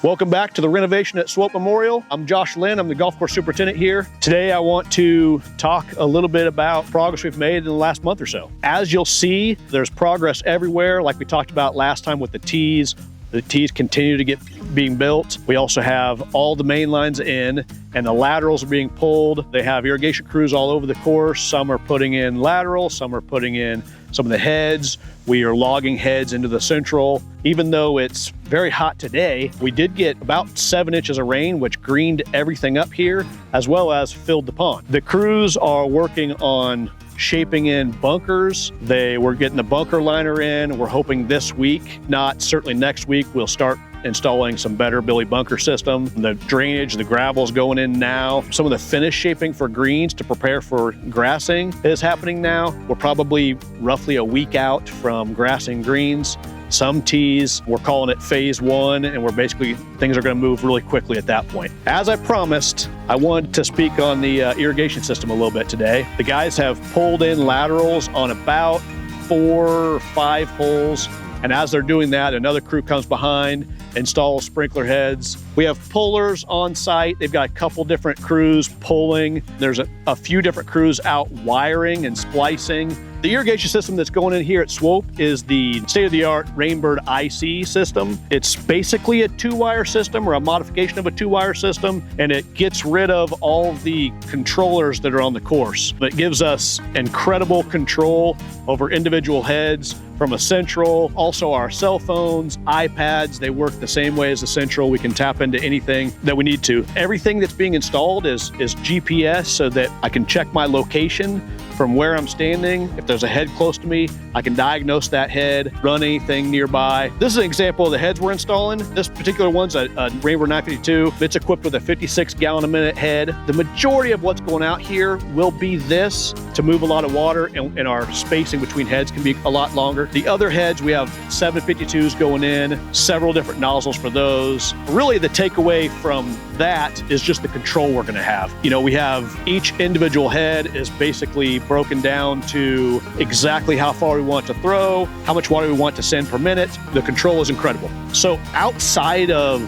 Welcome back to the Renovation at Swope Memorial. I'm Josh Lynn, I'm the golf course superintendent here. Today I want to talk a little bit about progress we've made in the last month or so. As you'll see, there's progress everywhere, like we talked about last time with the tees. The tees continue to being built. We also have all the main lines in and the laterals are being pulled. They have irrigation crews all over the course. Some are putting in lateral, some are putting in some of the heads. We are logging heads into the central. Even though it's very hot today, we did get about 7 inches of rain, which greened everything up here, as well as filled the pond. The crews are working on shaping in bunkers. We're getting the bunker liner in. We're hoping this week, not certainly next week, we'll start installing some better Billy bunker system. The drainage, the gravel's going in now. Some of the finish shaping for greens to prepare for grassing is happening now. We're probably roughly a week out from grassing greens. Some tees, we're calling it phase 1, and things are gonna move really quickly at that point. As I promised, I wanted to speak on the irrigation system a little bit today. The guys have pulled in laterals on about 4 or 5 holes, and as they're doing that, another crew comes behind, installs sprinkler heads. We have pullers on site. They've got a couple different crews pulling. There's a few different crews out wiring and splicing. The irrigation system that's going in here at Swope is the state-of-the-art Rainbird IC system. It's basically a 2-wire system or a modification of a 2-wire system, and it gets rid of all the controllers that are on the course. It gives us incredible control over individual heads from a central, also our cell phones, iPads, they work the same way as the central. We can tap into anything that we need to. Everything that's being installed is GPS so that I can check my location from where I'm standing. If there's a head close to me, I can diagnose that head, run anything nearby. This is an example of the heads we're installing. This particular one's a Rainbird 952. It's equipped with a 56 gallon a minute head. The majority of what's going out here will be this to move a lot of water, and our spacing between heads can be a lot longer. The other heads, we have 752s going in, several different nozzles for those. Really the takeaway from that is just the control we're gonna have. You know, we have each individual head is basically broken down to exactly how far we want to throw, how much water we want to send per minute. The control is incredible. So outside of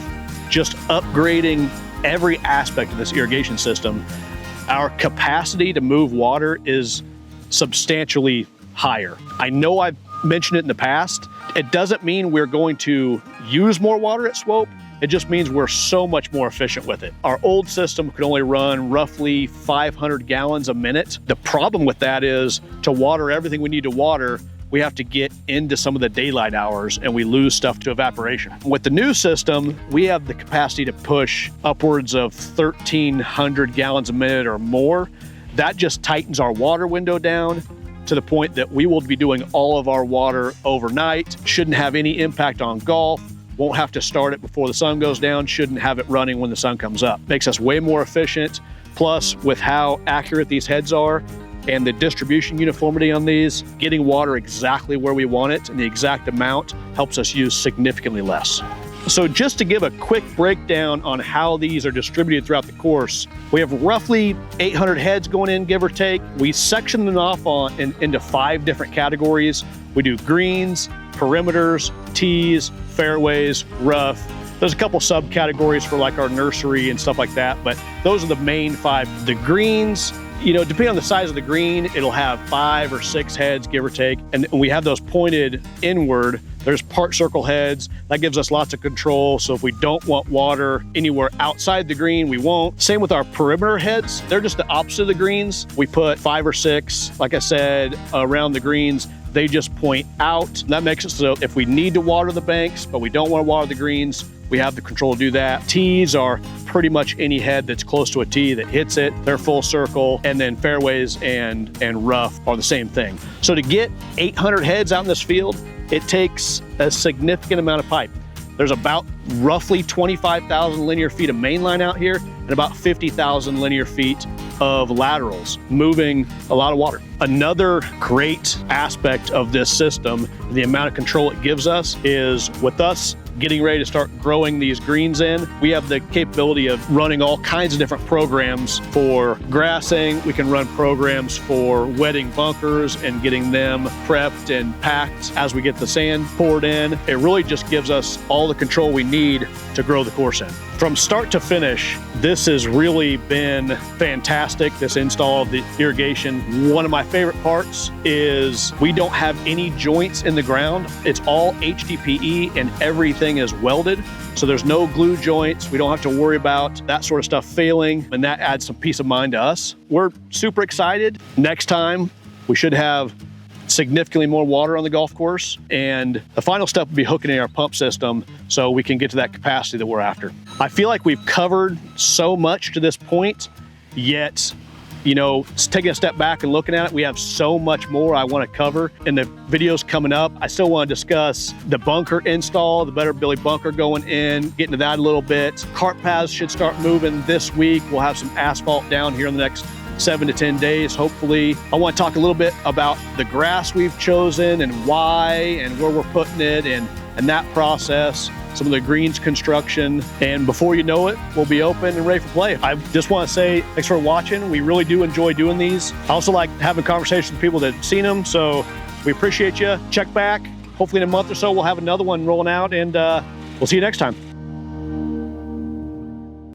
just upgrading every aspect of this irrigation system, our capacity to move water is substantially higher. I know I've mentioned it in the past. It doesn't mean we're going to use more water at Swope. It just means we're so much more efficient with it. Our old system could only run roughly 500 gallons a minute. The problem with that is to water everything we need to water, we have to get into some of the daylight hours and we lose stuff to evaporation. With the new system, we have the capacity to push upwards of 1,300 gallons a minute or more. That just tightens our water window down to the point that we will be doing all of our water overnight. Shouldn't have any impact on golf. Won't have to start it before the sun goes down, shouldn't have it running when the sun comes up. Makes us way more efficient. Plus, with how accurate these heads are and the distribution uniformity on these, getting water exactly where we want it and the exact amount helps us use significantly less. So just to give a quick breakdown on how these are distributed throughout the course, we have roughly 800 heads going in, give or take. We section them off into 5 different categories. We do greens, perimeters, tees, fairways, rough. There's a couple subcategories for like our nursery and stuff like that, but those are the main 5. The greens, you know, depending on the size of the green, it'll have 5 or 6 heads, give or take. And we have those pointed inward. There's part circle heads. That gives us lots of control. So if we don't want water anywhere outside the green, we won't. Same with our perimeter heads. They're just the opposite of the greens. We put 5 or 6, like I said, around the greens. They just point out. That makes it so if we need to water the banks, but we don't want to water the greens, we have the control to do that. Tees are pretty much any head that's close to a tee that hits it. They're full circle. And then fairways and rough are the same thing. So to get 800 heads out in this field, it takes a significant amount of pipe. There's about roughly 25,000 linear feet of main line out here and about 50,000 linear feet of laterals, moving a lot of water. Another great aspect of this system, the amount of control it gives us, is with us getting ready to start growing these greens in. We have the capability of running all kinds of different programs for grassing. We can run programs for wetting bunkers and getting them prepped and packed as we get the sand poured in. It really just gives us all the control we need to grow the course in. From start to finish, this has really been fantastic, this install of the irrigation. One of my favorite parts is we don't have any joints in the ground. It's all HDPE and everything is welded. So there's no glue joints. We don't have to worry about that sort of stuff failing, and that adds some peace of mind to us. We're super excited. Next time, we should have significantly more water on the golf course, and the final step will be hooking in our pump system so we can get to that capacity that we're after. I feel like we've covered so much to this point, yet, you know, taking a step back and looking at it, we have so much more I want to cover in the videos coming up. I still want to discuss the bunker install, the Better Billy bunker going in, get into that a little bit. Cart paths should start moving this week. We'll have some asphalt down here in the next 7 to 10 days, hopefully. I want to talk a little bit about the grass we've chosen and why and where we're putting it and that process, some of the greens construction, and before you know it, we'll be open and ready for play. I just want to say thanks for watching. We really do enjoy doing these. I also like having conversations with people that have seen them, so we appreciate you. Check back. Hopefully in a month or so, we'll have another one rolling out, and we'll see you next time.